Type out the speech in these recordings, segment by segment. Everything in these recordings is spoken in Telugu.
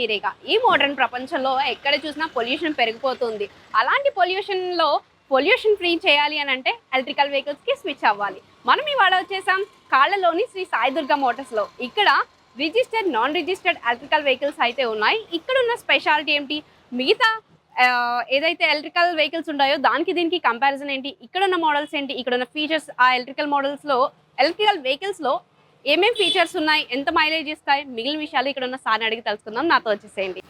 మీరేగా. ఈ మోడర్న్ ప్రపంచంలో ఎక్కడ చూసినా పొల్యూషన్ పెరిగిపోతుంది. అలాంటి పొల్యూషన్ ఫ్రీ చేయాలి అని అంటే ఎలక్ట్రికల్ వెహికల్స్కి స్విచ్ అవ్వాలి. మనం ఇవాళ వచ్చేసాం కాళ్ళలోని శ్రీ సాయి దుర్గా మోటార్స్లో. ఇక్కడ registered, non registered electrical vehicles అయితే ఉన్నాయి. ఇక్కడ ఉన్న స్పెషాలిటీ ఏంటి, మిగతా ఏదైతే ఎలక్ట్రికల్ వెహికల్స్ ఉన్నాయో దానికి దీనికి కంపారిజన్ ఏంటి, ఇక్కడ ఉన్న మోడల్స్ ఏంటి, ఇక్కడ ఉన్న ఫీచర్స్, ఆ ఎలక్ట్రికల్ వెహికల్స్లో ఏమేం ఫీచర్స్ ఉన్నాయి, ఎంత మైలేజ్ ఇస్తాయి, మిగిలిన విషయాలు ఇక్కడ ఉన్న సార్ని అడిగి తెలుసుకుందాం. నాతో వచ్చేసేయండి.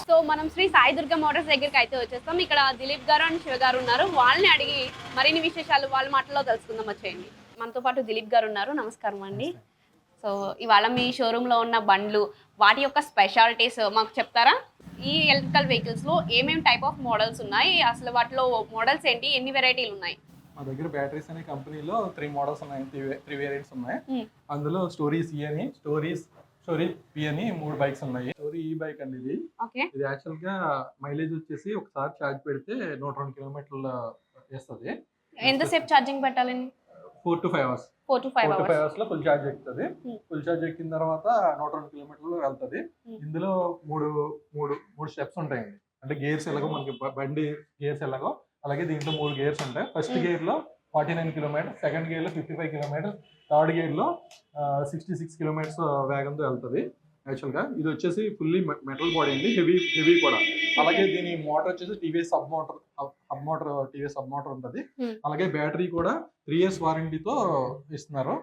సో మనం శ్రీ సాయి దుర్గా మోటార్స్ దగ్గరికి అయితే వచ్చేస్తాం. ఇక్కడ దిలీప్ గారు అండ్ శివ గారు ఉన్నారు. వాళ్ళని అడిగి మరిన్ని విశేషాలు వాళ్ళ మాటల్లో తెలుసుకుందాం. వచ్చేయండి. మనతో పాటు దిలీప్ గారు ఉన్నారు. నమస్కారం అండి. సో ఇవాళ మీ షోరూంలో ఉన్న బండ్లు, వాటి యొక్క స్పెషాలిటీస్ మాకు చెప్తారా? ఈ ఎలక్ట్రికల్ వెహికల్స్లో ఏమేమి టైప్ ఆఫ్ మోడల్స్ ఉన్నాయి, అసలు వాటిలో మోడల్స్ ఏంటి, ఎన్ని వెరైటీలు ఉన్నాయి? మా దగ్గర బ్యాటరీస్ అనే కంపెనీలో 3 మోడల్స్ ఉన్నాయి, 3 వేరియంట్స్ ఉన్నాయి. అందులో స్టోరీస్ ఈ అని, స్టోరీ పి అని 3 బైక్స్ ఉన్నాయి. స్టోరీ ఈ బైక్ అండి ఇది. ఇది యాక్చువల్ గా మైలేజ్ వచ్చేసి ఒకసారి ఛార్జ్ పెడితే 102 కిలోమీటర్లు వేస్తుంది. ఎంతసేపు ఛార్జింగ్ పెట్టాలండి? 4 to 5 hours. 4 to 5 hours లో ఫుల్ ఛార్జ్ ఎక్కుతుంది. ఫుల్ ఛార్జ్ ఎక్కిన తర్వాత 102 కిలోమీటర్లు వెళ్తుంది. ఇందులో మూడు స్టెప్స్ ఉంటాయండి. అంటే గేర్స్ ఎలాగో మనకి బండి గేర్స్ ఎలాగో అలాగే దీంట్లో 3 గేర్స్ ఉంటాయి. ఫస్ట్ గేర్ లో 49 కిలోమీటర్, సెకండ్ గేర్ లో 55 కిలోమీటర్, థర్డ్ గేర్ లో 66 కిలోమీటర్స్ వేగంతో వెళ్తుంది. యాక్చువల్ గా ఇది వచ్చేసి ఫుల్లీ మెటల్ బాడీ అండి, హెవీ కూడా. అలాగే దీని మోటార్ వచ్చేసి టీవీఎస్ సబ్ మోటార్ ఉంటుంది. అలాగే బ్యాటరీ కూడా 3 years వారంటీతో ఇస్తున్నారు.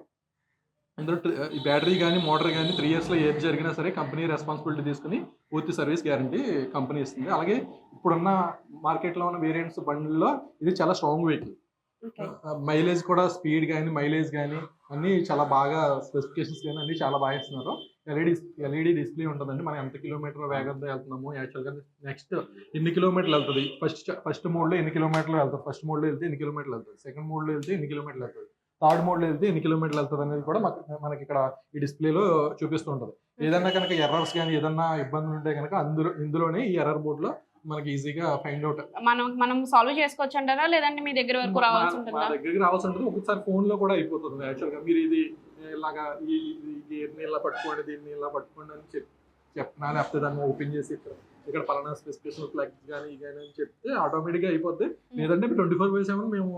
ఇందులో ఈ బ్యాటరీ కానీ మోటార్ కానీ 3 years లో ఏది జరిగినా సరే కంపెనీ రెస్పాన్సిబిలిటీ తీసుకుని పూర్తి సర్వీస్ గ్యారంటీ కంపెనీ ఇస్తుంది. అలాగే ఇప్పుడున్న మార్కెట్లో ఉన్న వేరియంట్స్ బండ్లలో ఇది చాలా స్ట్రాంగ్ వెహికల్. మైలేజ్ కూడా, స్పీడ్ కానీ మైలేజ్ కానీ అన్ని చాలా బాగా, స్పెసిఫికేషన్స్ కానీ అన్ని చాలా బాగా ఇస్తున్నారు. ఎల్ఈడి డిస్ప్లే ఉంటుందండి. మనం ఎంత కిలోమీటర్ వేగంతో వెళ్తున్నాము, యాక్చువల్గా నెక్స్ట్ ఎన్ని కిలోమీటర్లు వెళ్తుంది, ఫస్ట్ మోడ్లో ఎన్ని కిలోమీటర్లు వెళ్తుంది, ఫస్ట్ మోడ్లో వెళ్తే ఎన్ని కిలోమీటర్లు వెళ్తుంది, సెకండ్ మోడ్లో వెళ్తే ఎన్ని కిలోమీటర్లు వెళ్తుంది, థర్డ్ మోడ్లో వెళ్తే ఎన్ని కిలోమీటర్లు వెళ్తుంది అనేది కూడా మనకి ఇక్కడ ఈ డిస్ప్లేలో చూపిస్తూ ఉంటుంది. ఏదన్నా కనుక ఎర్రర్స్ కానీ ఏదన్నా ఇబ్బందులు ఉంటే కనుక ఇందులోనే ఈ ఎర్రర్ బోర్డులో మనకి ఈజీగా ఫైండ్ అవుట్ మనం సాల్వ్ చేసుకోవచ్చు అంటారా, లేదంటే మీ దగ్గర వరకు రావాల్సి ఉంటుందా? మా దగ్గరికి రావాల్సి ఉంటుంది. ఒకసారి ఫోన్ లో కూడా అయిపోతుంది. యాక్చువల్గా మీరు ఇది ఇలాగా ఈ గేర్ని ఇలా పట్టుకోండి, దీన్ని ఇలా పట్టుకోండి అని చెప్పినా, లేకపోతే దాన్ని ఓపెన్ చేసి ఇక్కడ పలానా స్పెసిఫికేషన్ ఫ్లాగ్స్ కానీ ఇవి కానీ అని చెప్తే ఆటోమేటిక్గా అయిపోద్ది. లేదంటే 24/7 మేము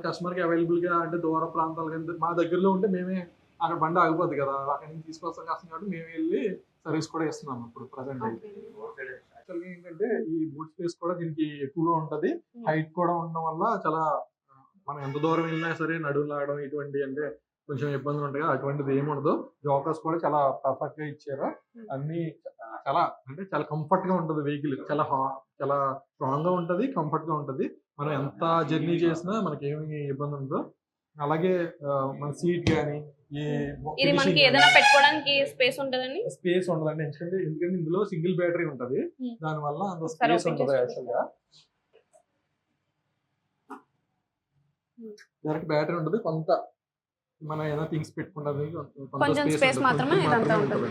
కస్టమర్కి అవైలబుల్గా, అంటే దూర ప్రాంతాలు కానీ మా దగ్గరలో ఉంటే మేమే అక్కడ బండి ఆగిపోద్ది కదా, అక్కడ నుంచి తీసుకొస్తాం కష్టం కాబట్టి మేము వెళ్ళి సర్వీస్ కూడా ఇస్తున్నాం ఇప్పుడు ప్రజెంట్ అయితే. యాక్చువల్గా ఏంటంటే ఈ బూట్ స్పేస్ కూడా దీనికి ఎక్కువగా ఉంటుంది. హైట్ కూడా ఉండడం వల్ల చాలా, మనం ఎంత దూరం వెళ్ళినా సరే నడుము లాగడం ఇటువంటి అంటే కొంచెం ఇబ్బందులు ఉంటాయి కదా, అటువంటిది ఏమి ఉండదు. జోకర్స్ కూడా చాలా పర్ఫెక్ట్ గా ఇచ్చారు. అన్ని చాలా కంఫర్ట్ గా ఉంటుంది వెహికల్. చాలా స్ట్రాంగ్ గా ఉంటది, కంఫర్ట్ గా ఉంటది. మనం ఎంత జర్నీ చేసినా మనకి ఏమి ఇబ్బంది ఉండదు. అలాగే మన సీట్ కానీ ఇది మనకి ఏదైనా పెట్టుకోవడానికి స్పేస్ ఉంటదండి. స్పేస్ ఉండదండి, ఎందుకంటే ఇందులో సింగిల్ బ్యాటరీ ఉంటది. దాని వల్ల అంత స్పేస్ ఉంటది. యాక్చువల్ గా డైరెక్ట్ బ్యాటరీ ఉంటుంది. కొంత మన ఏదైనా థింగ్స్ పెట్టుకుంటుంది, కొంచెం స్పేస్ మాత్రమే ఇదంతా ఉంటుంది.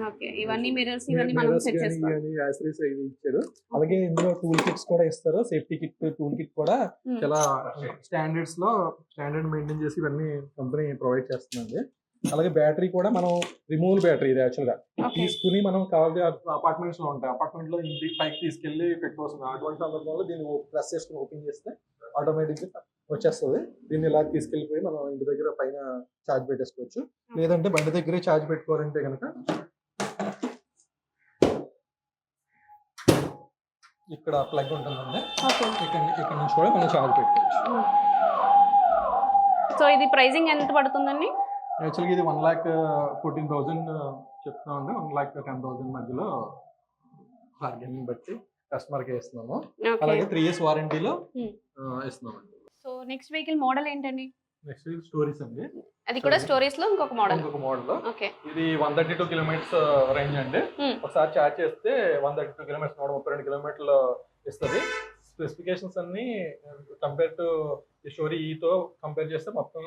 ఓకే, ఇవన్నీ మిర్రర్స్, ఇవన్నీ మనం సెట్ చేస్తాం. యాక్సెసరీస్ ఇవి ఇచ్చారు. అలాగే ఇందులో టూల్ కిట్స్ కూడా ఇస్తారు. సేఫ్టీ కిట్, టూల్ కిట్ కూడా చాలా స్టాండర్డ్ మెయింటైన్ చేసి ఇవన్నీ కంపెనీ ప్రొవైడ్ చేస్తుందండి. అలాగే బ్యాటరీ కూడా మనం రిమూవల్ బ్యాటరీ ఇది యాక్చువల్ గా తీసుకుని మనం కావాలి అపార్ట్మెంట్స్ లో ఉంటాయి, అపార్ట్మెంట్ లో ఇంటికి పైకి తీసుకెళ్లి పెట్టుకోవచ్చు. అటువంటి సందర్భంలో దీన్ని ప్రెస్ చేసుకుని ఓపెన్ చేస్తే ఆటోమేటిక్ గా వచ్చేస్తుంది. దీన్ని ఇలా తీసుకెళ్లిపోయి మనం ఇంటి దగ్గర పైన ఛార్జ్ పెట్టేసుకోవచ్చు. లేదంటే బండి దగ్గరే ఛార్జ్ పెట్టుకోవాలంటే కనుక ఇక్కడ ప్లగ్ ఉంటుందండి, ఇక్కడ నుంచి కూడా మనం ఛార్జ్ పెట్టుకోవచ్చు. సో ఇది ప్రైసింగ్ ఎంత పడుతుందండి? యాక్చువల్గా ఇది 1,14,000 చెప్తున్నామండి. 1,10,000 మధ్యలో బార్గెనింగ్ బట్టి కస్టమర్కి ఇస్తున్నాము. అలాగే 3 years వారంటీలో ఇస్తున్నాము. సో నెక్స్ట్ వెహికల్ మోడల్ ఏంటండి? నెక్స్ట్ స్టోరీస్ అండి. అది కూడా స్టోరీస్ లో ఇంకొక మోడల్. ఓకే, ఇది 132 కిలోమీటర్స్ రేంజ్ అండి. ఒకసారి ఛార్జ్ చేస్తే 132 కిలోమీటర్స్, 132 కిలోమీటర్లు ఇస్తుంది. స్పెసిఫికేషన్స్ అన్ని కంపేర్ టు స్టోరీ ఈతో కంపేర్ చేస్తే మొత్తం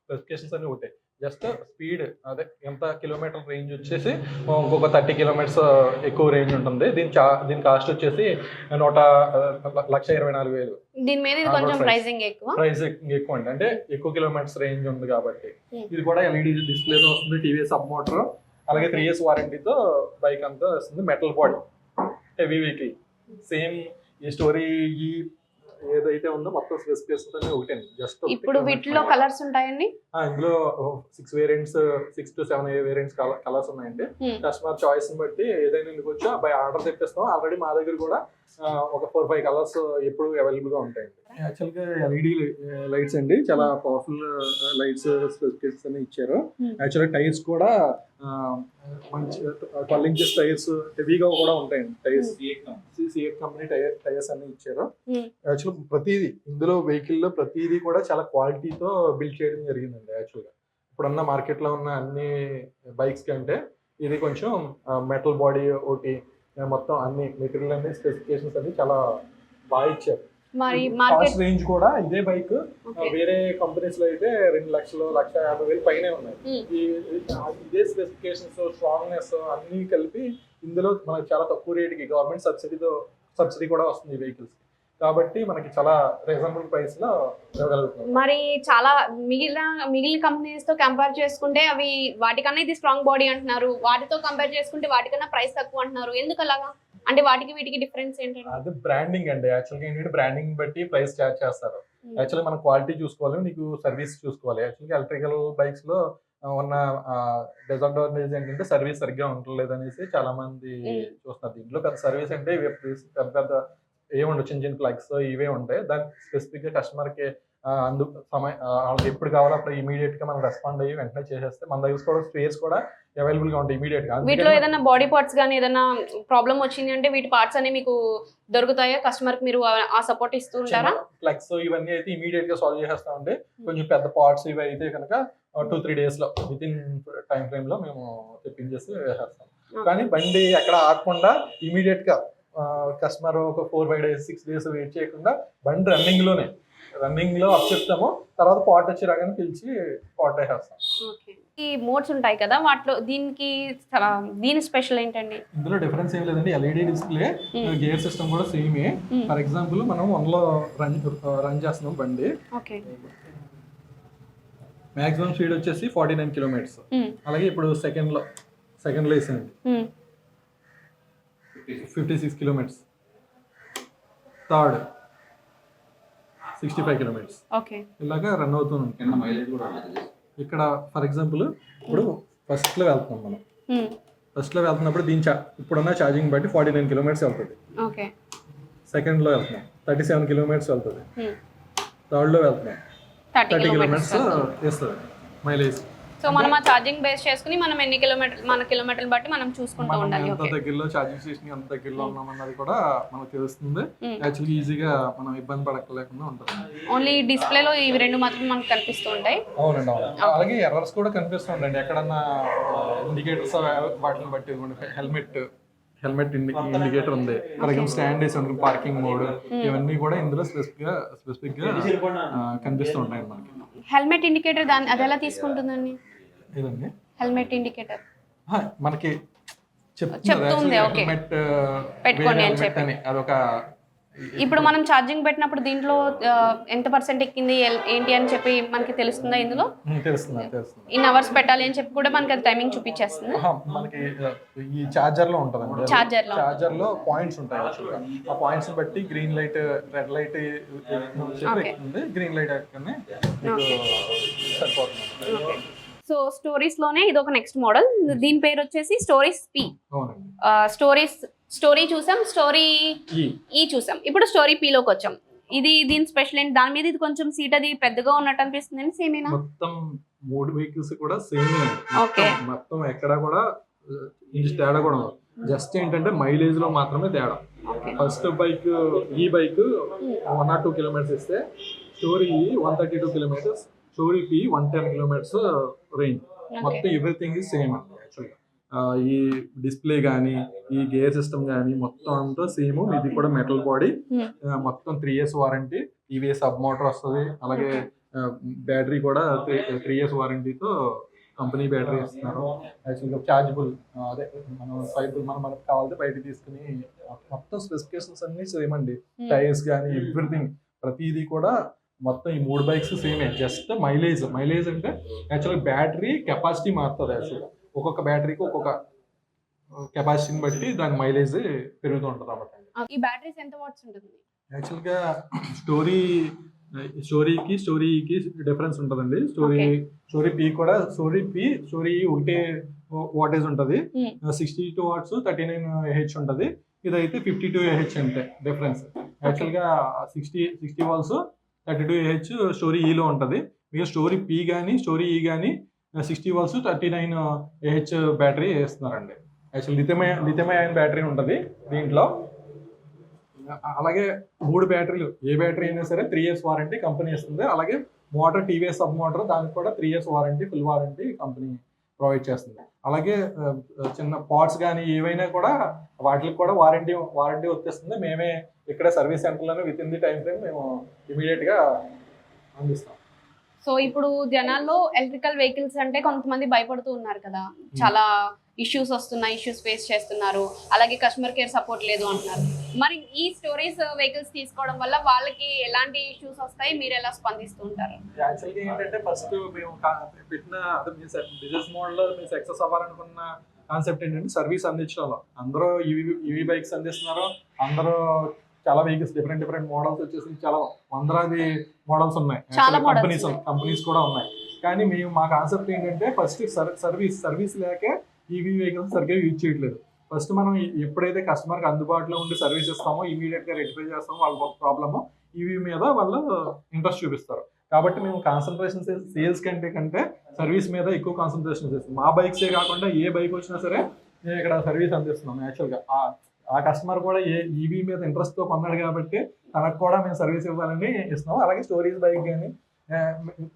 స్పెసిఫికేషన్స్ అన్ని ఒకటే. జస్ట్ స్పీడ్ అదే ఎంత కిలోమీటర్ రేంజ్ వచ్చేసి ఇంకొక 30 kilometers ఎక్కువ రేంజ్ ఉంటుంది. దీని కాస్ట్ వచ్చేసి 1,24,000. దీని మీద కొంచెం ప్రైసింగ్ ఎక్కువ అండి, అంటే ఎక్కువ కిలోమీటర్స్ రేంజ్ ఉంది కాబట్టి. ఇది కూడా ఎల్ఈడి డిస్ప్లేతో వస్తుంది. టీవీఎస్ సబ్ మోటార్ అలాగే 3 years వారంటీతో బైక్ అంతా వస్తుంది. Metal body, heavy vehicle, same ఈ స్టోరీ ఈ ఏదైతే ఉందో మొత్తం స్పెసిఫికేషన్స్ అన్ని ఒకటే. జస్ట్ ఇప్పుడు వీటిలో కలర్స్ ఉంటాయండి? ఇందులో 6 వేరియంట్స్, 6 to 7 వేరియంట్స్ కలర్స్ ఉన్నాయండి. కస్టమర్ చాయిస్ ని బట్టి ఏదైనా ఇందుకొచ్చా బై ఆర్డర్ తెప్పిస్తాం. ఆల్రెడీ మా దగ్గర కూడా ఒక 4-5 కలర్స్ ఎప్పుడు అవైలబుల్ గా ఉంటాయండి. యాక్చువల్ గా ఎల్ఈడి లైట్స్ అండి, చాలా పవర్ఫుల్ లైట్స్ స్పెసిఫికేషన్స్ అన్ని ఇచ్చారు. యాక్చువల్గా టైర్స్ కూడా మంచి 12 inches టైర్స్ హెవీగా కూడా ఉంటాయండి. టైర్స్ సిఎట్ కంపెనీ టైర్స్ అన్ని ఇచ్చారు. యాక్చువల్ ప్రతిదీ ఇందులో వెహికల్ లో ప్రతిదీ కూడా చాలా క్వాలిటీతో బిల్డ్ చేయడం జరిగిందండి. యాక్చువల్గా ఇప్పుడున్న మార్కెట్ లో ఉన్న అన్ని బైక్స్ కంటే ఇది కొంచెం మెటల్ బాడీ ఒకటి, మొత్తం అన్ని మెటీరియల్ అన్ని స్పెసిఫికేషన్స్ అన్ని చాలా బాగా ఇచ్చారు. మరి కాస్ట్ రేంజ్ కూడా ఇదే బైక్ వేరే కంపెనీస్ లో అయితే 2 లక్షలు, 1,50,000 పైనే ఉన్నాయి. ఇదే స్పెసిఫికేషన్స్, స్ట్రాంగ్నెస్ అన్ని కలిపి ఇందులో మనకి చాలా తక్కువ రేటుకి గవర్నమెంట్ సబ్సిడీ కూడా వస్తుంది ఈ వెహికల్స్. కాబట్టి మనకి చాలా రీజనబుల్ ప్రైస్ లో ఇవ్వగలుగుతుంది. మరి చాలా మిగిలిన కంపెనీస్ తో కంపేర్ చేసుకుంటే అవి వాటికన్నా ఇది స్ట్రాంగ్ బాడీ అంటున్నారు, వాటితో కంపేర్ చేసుకుంటే వాటికన్నా ప్రైస్ తక్కువ అంటున్నారు. ఎందుకు అలాగా? అంటే వాటికి వీటికి డిఫరెన్స్ ఏంటంటే అది బ్రాండింగ్ అండి. యాక్చువల్గా ఏంటంటే బ్రాండింగ్ బట్టి ప్రైస్ చార్జ్ చేస్తారు. యాక్చువల్గా మనం క్వాలిటీ చూసుకోవాలి, నీకు సర్వీస్ చూసుకోవాలి. యాక్చువల్గా ఎలక్ట్రికల్ బైక్స్ లో ఉన్న డిసడ్వాంటేజ్ ఏంటంటే సర్వీస్ సరిగ్గా ఉండలేదు అనేసి చాలా మంది చూస్తున్నారు. దీంట్లో పెద్ద సర్వీస్ అంటే పెద్ద ఏముండవు, చిన్న చిన్న ప్లగ్స్ ఇవే ఉంటాయి. దానికి స్పెసిఫిక్ గా కస్టమర్ కి వాళ్ళకి ఎప్పుడు కావాలో అప్పుడు ఇమీడియట్ గా మనం రెస్పాండ్ అయ్యి వెంటనే చేసేస్తే మన దగ్గర కూడా స్పేస్ కూడా అవైలబుల్ గా ఉంటాయి ఇమీడియట్ గా. వీటిలో ఏదైనా బాడీ పార్ట్స్ కానీ ఏదైనా ప్రాబ్లం వచ్చింది అంటే వీటి పార్ట్స్ అన్ని మీకు దొరుకుతాయా? కస్టమర్ కి మీరు ఆ సపోర్ట్ ఇస్తూ ఉంటారా? ప్లగ్స్ ఇవన్నీ అయితే ఇమీడియట్ గా సాల్వ్ చేసేస్తామండి. కొంచెం పెద్ద పార్ట్స్ ఇవి అయితే కనుక 2-3 days లో విత్ ఇన్ టైం ఫ్రేమ్ లో మేము తెప్పించేసి వేసేస్తాం. కానీ బండి ఎక్కడ ఆగకుండా ఇమీడియట్ గా కస్టమర్ ఒక 4-5 days 6 days వెయిట్ చేయకుండా బండి రన్నింగ్ లో అప్ చెప్తాము. తర్వాత పాట్ వచ్చి రాగానే పిలిచి పాట్ వేసేస్తాం. ఈ మోడ్స్ ఉంటాయి కదా, వాటిలో దీని స్పెషల్ ఏంటండి? ఇందులో డిఫరెన్స్ ఏం లేదండి. ఎల్ఈడి డిస్ప్లే, గేర్ సిస్టమ్ కూడా సేమే. ఫర్ ఎగ్జాంపుల్ మనం 1 లో రన్ చేస్తున్నాం బండి. మాక్సిమం స్పీడ్ వచ్చేసి 49 kilometers. అలాగే ఇప్పుడు సెకండ్ లో వేసాను 56 kilometers. Third 65 kilometers. ఇలాగా రన్ అవుతుంది. ఇక్కడ ఫర్ ఎగ్జాంపుల్ ఇప్పుడు ఫస్ట్ లో వెళ్తున్నాం మనం. ఫస్ట్ లో వెళ్తున్నప్పుడు దీని ఇప్పుడున్న ఛార్జింగ్ బట్టి 49 kilometers వెళ్తుంది. సెకండ్ లో వెళ్తున్నాం 37 kilometers వెళ్తుంది. థర్డ్ లో వెళ్తున్నాం 30 kilometers ఇస్తుంది మైలేజ్. సో మనం ఆ ఛార్జింగ్ బేస్ చేసుకుని మనం ఎన్ని కిలోమీటర్లు బట్టి మనం చూసుకుంటూ ఉండాలి. ఎంత దగ్గరలో ఛార్జింగ్ స్టేషన్ ఎంత దగ్గరలో ఉన్నామన్నది కూడా మనకు తెలుస్తుంది. యాక్చువల్లీ ఈజీగా మనం ఇబ్బంది పడలేకుండా ఉంటుంది. ఓన్లీ డిస్ప్లేలో ఇవి రెండు మాత్రం మనకు కనిపిస్తూ ఉంటాయి. అవునండి, అవును. అలాగే ఎర్రర్స్ కూడా కనిపిస్తుంటాయండి. ఎక్కడన్నా ఇండికేటర్స్ వాటిని బట్టి హెల్మెట్ ఇండికేటర్ ఉంది. ఫర్ ఎగ్జాంపుల్ స్టాండ్ వేసి ఉంటుంది, పార్కింగ్ మోడ్, ఇవన్నీ కూడా ఇందులో స్పెసిఫిక్ గా కనిపిస్తూ ఉంటాయి మనకి. హెల్మెట్ ఇండికేటర్ అది ఎలా తీసుకుంటుందండి? ఇదండి హెల్మెట్ ఇండికేటర్ మనకి చెప్తుంది హెల్మెట్ పెట్టుకోండి అని చెప్పి. అదొక ఇప్పుడు మనం ఛార్జింగ్ పెట్టినప్పుడు దీంట్లో ఎంత % ఎక్కింది ఏంటి అని చెప్పి మనకి తెలుస్తుందా? ఇందులో తెలుస్తుంది. ఇన్ అవర్స్ పెట్టాలి అని చెప్పి కూడా మనకి అది టైమింగ్ చూపించేస్తుంది. మనకి ఈ చార్జర్ లో ఉంటదండి. చార్జర్ లో పాయింట్స్ ఉంటాయి. ఆ పాయింట్స్ బట్టి green light, red light green light సరిపోతుంది. సో స్టోరీస్ లోనే ఇది ఒక నెక్స్ట్ మోడల్. దీని పేరు వచ్చేసి స్టోరీస్ పి. స్టోరీ చూసాం, స్టోరీ ఈ చూసాం, ఇప్పుడు స్టోరీ పి లోకి వచ్చాం. దీని స్పెషల్ ఏంటి? దాని మీద ఇది కొంచెం సీట్ అది పెద్దగా ఉన్నట్టు అనిపిస్తుంది. సేమేనా? మొత్తం 3 వెహికల్స్ కూడా సేమ్. మొత్తం ఎక్కడ కూడా తేడా కూడా జస్ట్ ఏంటంటే మైలేజ్ లో మాత్రమే తేడా. ఫస్ట్ బైక్ ఈ బైక్ 1 or 2 kilometers ఇస్తే story 132 kilometers, story P 110 kilometers range. మొత్తం ఎవ్రీథింగ్ ఇస్ సేమ్ అండి. యాక్చువల్గా ఈ డిస్ప్లే కానీ ఈ గేర్ సిస్టమ్ కానీ మొత్తం అంతా సేమ్. ఇది కూడా మెటల్ బాడీ, మొత్తం 3 years వారంటీ. ఇవి సబ్ మోటార్ వస్తుంది. అలాగే బ్యాటరీ కూడా 3 years వారంటీతో కంపెనీ బ్యాటరీ ఇస్తున్నారు. యాక్చువల్గా చార్జబుల్, అదే మనకు కావాలంటే బయట తీసుకుని మొత్తం స్పెసిఫికేషన్స్ అన్ని సేమ్ అండి. టైర్స్ కానీ ఎవ్రీథింగ్ ప్రతిదీ కూడా మొత్తం ఈ 3 బైక్స్ సేమే. జస్ట్ మైలేజ్ అంటే యాక్చువల్గా బ్యాటరీ కెపాసిటీ మారుతుంది. యాక్చువల్గా ఒక్కొక్క బ్యాటరీకి ఒక్కొక్క కెపాసిటీని బట్టి దాని మైలేజ్ పెరుగుతూ ఉంటుంది అన్నమాట. ఈ బ్యాటరీస్ ఎంత వాట్స్ ఉంటుంది? యాక్చువల్గా స్టోరీకి డిఫరెన్స్ ఉంటుందండి. స్టోరీ పి కూడా స్టోరీ ఒకటే వాటేజ్ ఉంటుంది. 62 వాట్స్ 39 AH ఉంటుంది. ఇదైతే 52 AH అంటే డిఫరెన్స్. యాక్చువల్గా 60 వాల్స్ 32 AH స్టోరీ ఈలో ఉంటుంది. మీకు స్టోరీ పి కానీ స్టోరీ ఈ కానీ 60 వాల్స్ 39 AH బ్యాటరీ వేస్తున్నారండి. యాక్చువల్ లిథియం అయాన్ బ్యాటరీ ఉంటుంది దీంట్లో. అలాగే 3 బ్యాటరీలు, ఏ బ్యాటరీ అయినా సరే 3 years వారంటీ కంపెనీ ఇస్తుంది. అలాగే మోటార్ టీవీఎస్ సబ్ మోటార్ దానికి కూడా 3 years warranty, full warranty company provide చేస్తుంది. అలాగే చిన్న పార్ట్స్ కానీ ఏవైనా కూడా వాటికి కూడా వారంటీ వచ్చేస్తుంది. మేమే ఇక్కడ సర్వీస్ సెంటర్లోనే within the time frame మేము ఇమీడియట్గా అందిస్తాం. సో ఇప్పుడు జనాల్లో ఎలక్ట్రికల్ వెహికల్స్ అంటే కొంతమంది భయపడుతూ ఉన్నారు కదా, చాలా ఇష్యూస్ వస్తున్నాయి, ఇష్యూస్ ఫేస్ చేస్తున్నారు, అలాగే కస్టమర్ కేర్ సపోర్ట్ లేదు అంటున్నారు. మరి ఈ స్టోరేజ్ వెహికల్స్ తీసుకోవడం వల్ల వాళ్ళకి ఎలాంటి ఇష్యూస్ వస్తాయి, మీరు ఎలా స్పందిస్తూ ఉంటారు? యాక్చువల్గా ఏంటంటే ఫస్ట్ మేము పెట్టిన బిజినెస్ మోడల్లో మేము సక్సెస్ అవ్వాలనుకున్న కాన్సెప్ట్ ఏంటంటే సర్వీస్ అందించడంలో. అందరూ ఈవీ బైక్స్ అందిస్తున్నారు. అందరూ చాలా వెహికల్స్ డిఫరెంట్ మోడల్స్ వచ్చేసి చాలా వందలాది మోడల్స్ ఉన్నాయి. కంపెనీస్ కూడా ఉన్నాయి. కానీ మేము మా కాన్సెప్ట్ ఏంటంటే ఫస్ట్ సర్వీస్ లేకే ఈవీ వెహికల్స్ సరిగ్గా యూజ్ చేయట్లేదు. ఫస్ట్ మనం ఎప్పుడైతే కస్టమర్కి అందుబాటులో ఉండి సర్వీస్ ఇస్తామో ఇమీడియట్గా రెక్టిఫై చేస్తామో వాళ్ళ ప్రాబ్లము ఈవీ మీద వాళ్ళు ఇంట్రెస్ట్ చూపిస్తారు. కాబట్టి మేము కాన్సన్ట్రేషన్ సేల్స్ కంటే సర్వీస్ మీద ఎక్కువ కాన్సన్ట్రేషన్ చేస్తాం. మా బైక్సే కాకుండా ఏ బైక్ వచ్చినా సరే మేము ఇక్కడ సర్వీస్ అందిస్తున్నాం. యాక్చువల్గా ఆ కస్టమర్ కూడా ఈవీ మీద ఇంట్రెస్ట్తో కొన్నాడు కాబట్టి తనకు కూడా మేము సర్వీస్ ఇవ్వాలని ఇస్తున్నాం. అలాగే స్టోరీస్ బైక్ కానీ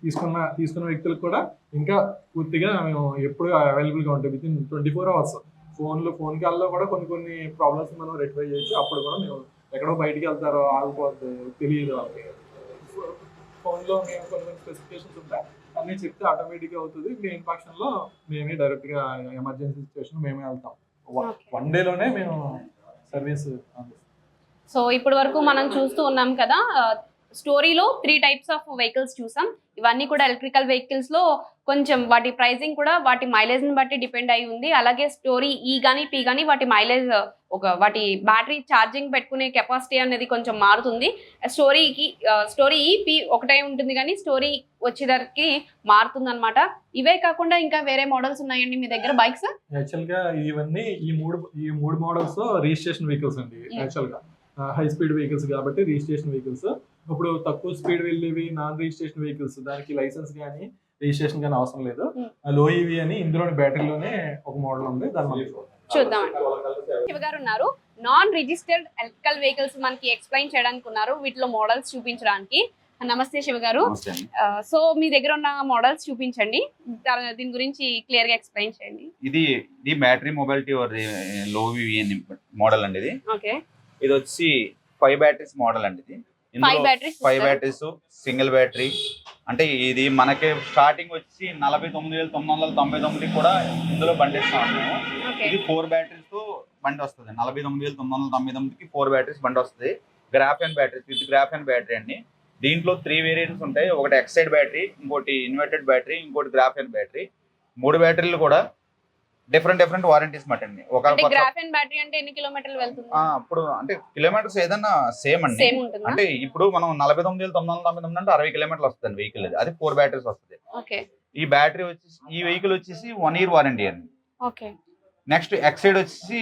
తీసుకున్న వ్యక్తులకు కూడా ఇంకా పూర్తిగా మేము ఎప్పుడు అవైలబుల్గా ఉంటాం. విత్ ఇన్ 24 hours ఫోన్ కాల్లో కూడా కొన్ని ప్రాబ్లమ్స్ మనం రెక్టిఫై చేయొచ్చు. అప్పుడు కూడా మేము ఎక్కడో బయటికి వెళ్తారో ఆగిపోద్ది తెలియదు వాళ్ళకి. ఫోన్లో మేము కొన్ని స్పెసిఫికేషన్స్ ఉంటాయి, అన్నీ చెప్తే ఆటోమేటిక్గా అవుతుంది. మెయిన్ ఫంక్షన్లో మేమే డైరెక్ట్గా ఎమర్జెన్సీ సిచ్యువేషన్ మేమే వెళ్తాం. 1 dayలోనే మేము సర్వీస్ అందిస్తాం. సో ఇప్పటి వరకు మనం చూస్తూ ఉన్నాం కదా, స్టోరీలో 3 types ఆఫ్ వెహికల్స్ చూసాం. ఇవన్నీ కూడా ఎలక్ట్రికల్ వెహికల్స్ లో కొంచెం వాటి ప్రైసింగ్ కూడా వాటి మైలేజ్ ని బట్టి డిపెండ్ అయి ఉంది. అలాగే స్టోరీ ఈ కానీ పి కానీ వాటి మైలేజ్ వాటి బ్యాటరీ ఛార్జింగ్ పెట్టుకునే కెపాసిటీ అనేది కొంచెం మారుతుంది. స్టోరీ ఈ పి ఒకటే ఉంటుంది కానీ స్టోరీ వచ్చేసరికి మారుతుంది అనమాట. ఇవే కాకుండా ఇంకా వేరే మోడల్స్ ఉన్నాయండి మీ దగ్గర బైక్స్? యాక్చువల్ గా ఇవన్నీ ఈ మూడు మోడల్స్ రిజిస్ట్రేషన్ వెహికల్స్ అండి. యాక్చువల్ గా హై స్పీడ్ వెహికల్స్ కాబట్టి రిజిస్ట్రేషన్ వెహికల్స్. ఇప్పుడు తక్కువ స్పీడ్ వెళ్ళేవి నాన్ రిజిస్ట్రేషన్ వెహికల్స్, దానికి లైసెన్స్ కానీ రిజిస్ట్రేషన్ కానీ అవసరం లేదు. లో ఈవీ అని ఇందులోని బ్యాటరీలోనే ఒక మోడల్ ఉంది, దాన్ని చూద్దాం. శివ గారు ఉన్నారు, నాన్ రిజిస్టర్డ్ ఎలక్ట్రికల్ వెహికల్స్ మనకి ఎక్స్ప్లెయిన్ చేయడానికి ఉన్నారు, వీటిలో మోడల్స్ చూపించడానికి. నమస్తే శివ గారు. సో మీ దగ్గర ఉన్న మోడల్స్ చూపించండి, దీని గురించి క్లియర్ గా ఎక్స్ప్లెయిన్ చేయండి. ఇది బ్యాటరీ మొబైలిటీ లో ఈవీ మోడల్ అండి. ఇది వచ్చి 5 బ్యాటరీస్ మోడల్ అండి. ఇది 5 బ్యాటరీస్ సింగిల్ బ్యాటరీ. అంటే ఇది మనకి స్టార్టింగ్ వచ్చి 49,999 కూడా ఇందులో బండి ఇస్తాం. ఇది 4 బ్యాటరీస్ తో బండి వస్తుంది. 49,999కి 4 బ్యాటరీస్ బండి వస్తుంది. గ్రాఫెన్ బ్యాటరీస్ విత్ గ్రాఫెన్ బ్యాటరీ అండి. దీంట్లో 3 వేరియంట్స్ ఉంటాయి. ఒకటి ఎక్సైడ్ బ్యాటరీ, ఇంకోటి ఇన్వర్టెడ్ బ్యాటరీ, ఇంకోటి గ్రాఫెన్ బ్యాటరీ. 3 బ్యాటరీలు కూడా డిఫరెంట్ వారంటీస్ మాట అండి. గ్రాఫెన్ బ్యాటరీ అంటే ఎన్ని కిలోమీటర్లు వెళ్తుంది? ఇప్పుడు అంటే కిలోమీటర్స్ ఏదన్నా సేమ్ అండి. అంటే ఇప్పుడు మనం 49,999 అంటే 60 కిలోమీటర్లు వస్తుంది వెహికల్. అది 4 బ్యాటరీస్ వస్తుంది. ఈ బ్యాటరీ వచ్చేసి ఈ వెహికల్ వచ్చేసి 1 year వారంటీ అండి. నెక్స్ట్ ఎక్సైడ్ వచ్చేసి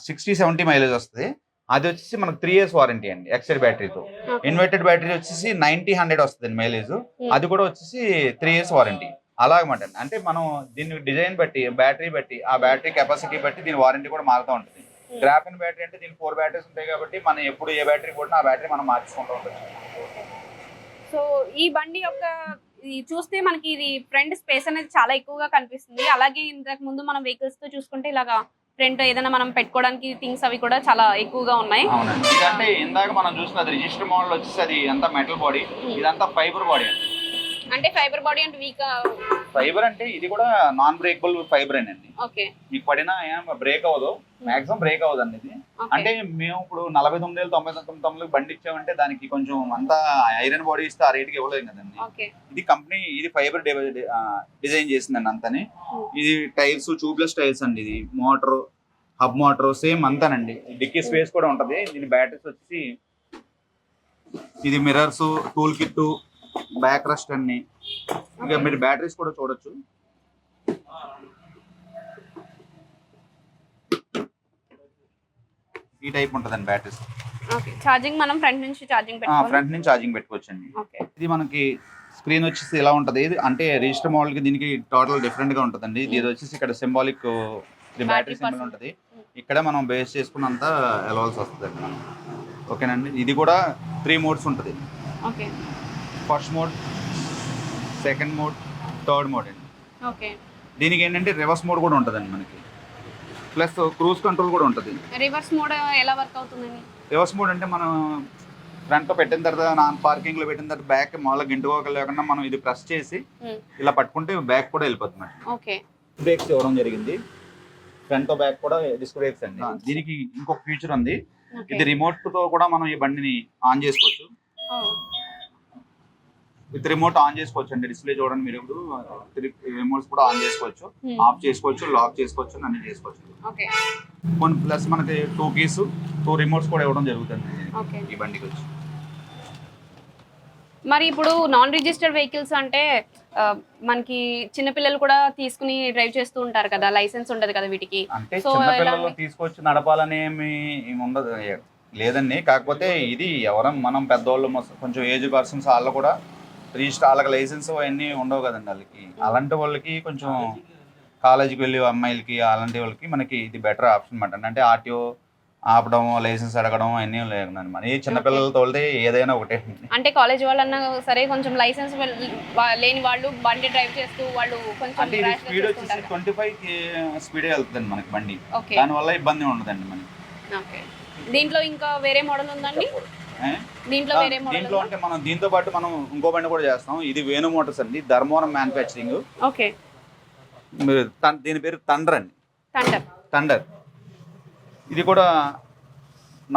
60-70 మైలేజ్ వస్తుంది. అది వచ్చేసి మనకు 3 years వారంటీ అండి ఎక్సైడ్ బ్యాటరీతో. ఇన్వర్టెడ్ బ్యాటరీ వచ్చేసి 90-100 వస్తుంది మైలేజ్. అది కూడా వచ్చేసి 3 years వారంటీ. అలాగమాట. అంటే మనం దీన్ని డిజైన్ బట్టి, బ్యాటరీ బట్టి, ఆ బ్యాటరీ కెపాసిటీ బట్టి దీని వారంటీ కూడా మారుతూ ఉంటుంది. గ్రాఫెన్ బ్యాటరీ అంటే దీని 4 బ్యాటరీస్ ఉంటాయి కాబట్టి మనం ఎప్పుడు ఏ బ్యాటరీ కూడా ఆ బ్యాటరీ మనం మార్చుకుంటూ ఉంటాం. సో ఈ బండి యొక్క చూస్తే మనకి ఇది ఫ్రంట్ స్పేస్ అనేది చాలా ఎక్కువగా కనిపిస్తుంది. అలాగే ఇంతకు ముందు మనం వెహికల్స్ తో చూసుకుంటే ఇలాగా ఫ్రంట్ ఏదైనా మనం పెట్టుకోవడానికి థింగ్స్ అవి కూడా చాలా ఎక్కువగా ఉన్నాయి. అవునండి. ఇదంటే ఇందాక మనం చూసినది రిజిస్టర్ మోడల్ వచ్చేసి అది అంతా మెటల్ బాడీ, ఇదంతా ఫైబర్ బాడీ అండి. అంటే ఫైబర్ బాడీ అంటే వీక్ ఫైబర్ అంటే ఇది కూడా నాన్ బ్రేకబుల్ ఫైబర్ అండి. మీకు పడినా బ్రేక్ అవ్వదు, మాక్సిమం బ్రేక్ అవ్వదు అండి. ఇది అంటే మేము ఇప్పుడు 49,999 బండి ఇచ్చామంటే దానికి కొంచెం అంతా ఐరన్ బాడీ ఇస్తే ఆ రేట్కి ఇవ్వలేదు కదండి. ఇది కంపెనీ, ఇది ఫైబర్ డిజైన్ చేసిందండి అంతని. ఇది టైల్స్ ట్యూబ్లెస్ టైల్స్ అండి. ఇది మోటార్, హబ్ మోటార్ సేమ్ అంతానండి. డిక్కీ స్పేస్ కూడా ఉంటది. దీని బ్యాటరీస్ వచ్చి ఇది mirrors, tool kit, back rest అన్ని. ఇక మీరు బ్యాటరీస్ కూడా చూడొచ్చు. ఈ టైప్ ఉంటదండి బ్యాటరీస్. ఓకే, ఛార్జింగ్ మనం ఫ్రంట్ నుంచి ఛార్జింగ్ పెట్టుకోవాలి. ఫ్రంట్ నుంచి ఛార్జింగ్ పెట్టుకోవచ్చండి. ఓకే, ఇది మనకి స్క్రీన్ వచ్చేసి ఇలా ఉంటది. అంటే రిజిస్టర్ మోడల్ కి దీనికి టోటల్ డిఫరెంట్ గా ఉంటదండి. ఇది వచ్చేసి ఇక్కడ సింబాలిక్ బ్యాటరీ సింబల్ ఉంటది. ఇక్కడ మనం బేస్ చేసుకున్నంత ఎలవాల్సి వస్తుందండి మనం. ఓకేనండి. ఇది కూడా 3 మోడ్స్ ఉంటది. Okay, first mode, second mode, third mode అండి. ఓకే. దీనికి ఏంటంటే రివర్స్ మోడ్ కూడా ఉంటదండి మనకి. ప్లస్ క్రూజ్ కంట్రోల్ కూడా ఉంటుంది. రివర్స్ మోడ్ ఎలా వర్క్ అవుతుందండి? రివర్స్ మోడ్ అంటే మనం ఫ్రంట్ లో పెట్టిన తర్వాత, నాన్ పార్కింగ్ లో పెట్టిన తర్వాత బ్యాక్ మామూలుగా గింటుకోక లేకుండా మనం ఇది ప్రెస్ చేసి ఇలా పట్టుకుంటే బ్యాక్ కూడా వెళ్ళిపోతుంది. ఓకే, బ్రేక్స్ ఇవ్వడం జరిగింది. ఫ్రంట్ తో బ్యాక్ కూడా డిస్క్ బ్రేక్స్ అండి. దీనికి ఇంకొక ఫీచర్ ఉంది. ఇది రిమోట్ తో కూడా మనం ఈ బండిని ఆన్ చేసుకోవచ్చు. విత్ రిమోట్ ఆన్ చేసుకోవచ్చు అండి. డిస్ప్లే చూడండి మీరు. ఇప్పుడు రిమోట్స్ కూడా ఆన్ చేసుకోవచ్చు, ఆఫ్ చేసుకోవచ్చు, లాక్ చేసుకోవచ్చు, అన్ని చేసుకోవచ్చు. ప్లస్ మనకి 2 కీస్, 2 రిమోట్స్ కూడా ఇవ్వడం జరుగుతుంది ఈ బండికి వచ్చి. మరి ఇప్పుడు నాన్ రిజిస్టర్డ్ వెహికల్స్ అంటే మనకి చిన్నపిల్లలు కూడా తీసుకుని డ్రైవ్ చేస్తూ ఉంటారు కదా, లైసెన్స్ ఉండదు కదా వీటికి. అంటే చిన్నపిల్లలు తీసుకొచ్చి నడపాలనేమి ఉండదు లేదండి. కాకపోతే ఇది మనం పెద్దవాళ్ళు కొంచెం ఏజ్ పర్సన్స్ వాళ్ళు కూడా రిజిస్టర్, వాళ్ళకి లైసెన్స్ అవన్నీ ఉండవు కదండి వాళ్ళకి. అలాంటి వాళ్ళకి కొంచెం కాలేజీకి వెళ్ళి అమ్మాయిలకి అలాంటి వాళ్ళకి మనకి ఇది బెటర్ ఆప్షన్ అనమాట. అంటే ఆర్టీఓ ఆపడం, లైసెన్స్ అడగడం అన్నీ లేదండి. మన చిన్నపిల్లలు తోలితే ఏదైనా ఒకటే. అంటే కాలేజ్ వాళ్ళన్నా సరే కొంచెం లైసెన్స్ లేని వాళ్ళు బండి డ్రైవ్ చేస్తూ వాళ్ళు కొంచెం స్పీడ్ వచ్చేసి 25 స్పీడే వెళ్తుందండి మనకి బండి. దానివల్ల ఇబ్బంది ఉండదండి మనకి. దీంట్లో ఇంకా వేరే మోడల్ ఉందండి? దీంట్లో అంటే మనం దీంతో పాటు మనం ఇంకో బండి కూడా చేస్తాం. ఇది వేణు మోటార్స్ అండి, ధర్మవరం మ్యానుఫ్యాక్చరింగ్. ఓకే, దీని పేరు థండర్ అండి. థండర్. ఇది కూడా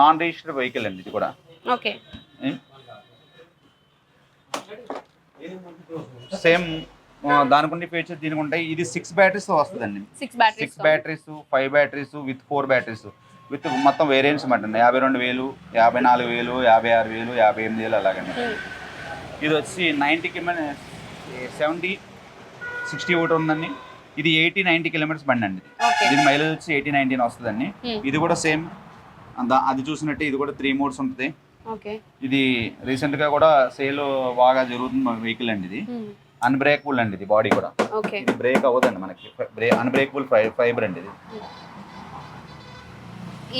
నాన్ రిజిస్టర్డ్ వెహికల్ అండి. ఇది కూడా ఓకే, సేమ్ దానికి ఫీచర్ దీనికి ఉంటాయి. ఇది 6 బ్యాటరీస్ వస్తుందండి. 6 batteries, 5 batteries with 4 batteries with మొత్తం వేరియంట్స్ మాట. 52,000, 54,000, 56,000, 58,000 అలాగండి. ఇది వచ్చి 90 70-60 ఒకటి ఉందండి. ఇది 80-90 కిలోమీటర్స్ బండి అండి. దీని మైలేజ్ వచ్చి 80-90 వస్తుందండి. ఇది కూడా సేమ్ అది చూసినట్టే ఇది కూడా 3 మోడ్స్ ఉంటుంది. ఇది రీసెంట్ గా కూడా సేల్ బాగా జరుగుతుంది వెహికల్ అండి. ఇది అన్బ్రేకబుల్ అండి. ఇది బాడీ కూడా ఇది బ్రేక్ అవ్వదండి మనకి. అన్బ్రేకబుల్ ఫైబర్ అండి ఇది.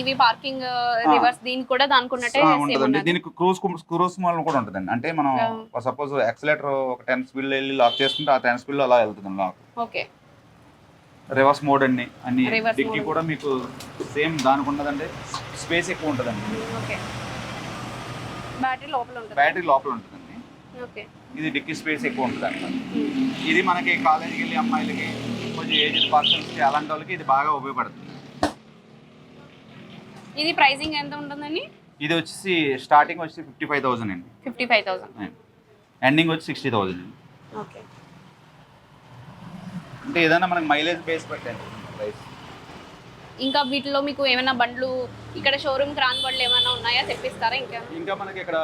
ఇవి పార్కింగ్, రివర్స్ దీనికి కూడా దానికి ఉన్నట్టే. దీనికి క్రూజ్ మోడ్ కూడా ఉంటుందండి. అంటే మనం సపోజ్ యాక్సిలేటర్ ఒక 10 స్పీడ్ వెళ్ళి లాక్ చేసుకుంటే ఆ 10 స్పీడ్ లో అలా వెళ్తుంది లాక్. ఓకే, రివర్స్ మోడ్ అండి అన్ని. డిక్కీ కూడా మీకు సేమ్ దానికి ఉన్నదంటే స్పేస్ ఎక్కువ ఉంటుందండి. ఓకే, బ్యాటరీ లోపల ఉంటుందండి. ఓకే, ఇది డిక్కీ స్పేస్ ఎక్కువ ఉంటుంది అన్నమాట. ఇది మనకి కాలేజీకి వెళ్ళి అమ్మాయిలకి, కొంచెం ఏజ్డ్ పర్సన్స్కి అలాంటి వాళ్ళకి ఇది బాగా ఉపయోగపడుతుంది. ఇది ప్రైసింగ్ ఎంత ఉంటుందండి? ఇది వచ్చేసి స్టార్టింగ్ వచ్చి 55,000 అండి. 55,000. ఎండింగ్ వచ్చి 60,000 అండి. ఓకే, అంటే ఏదైనా మనకి మైలేజ్ బేస్ పెట్టండి ప్రైస్. ఇంకా వీటిలో మీకు ఏమైనా బండ్లు ఇక్కడ షోరూమ్ రాని బండ్లు ఏమైనా ఉన్నాయా, తెప్పిస్తారా? ఇంకా మనకి ఇక్కడ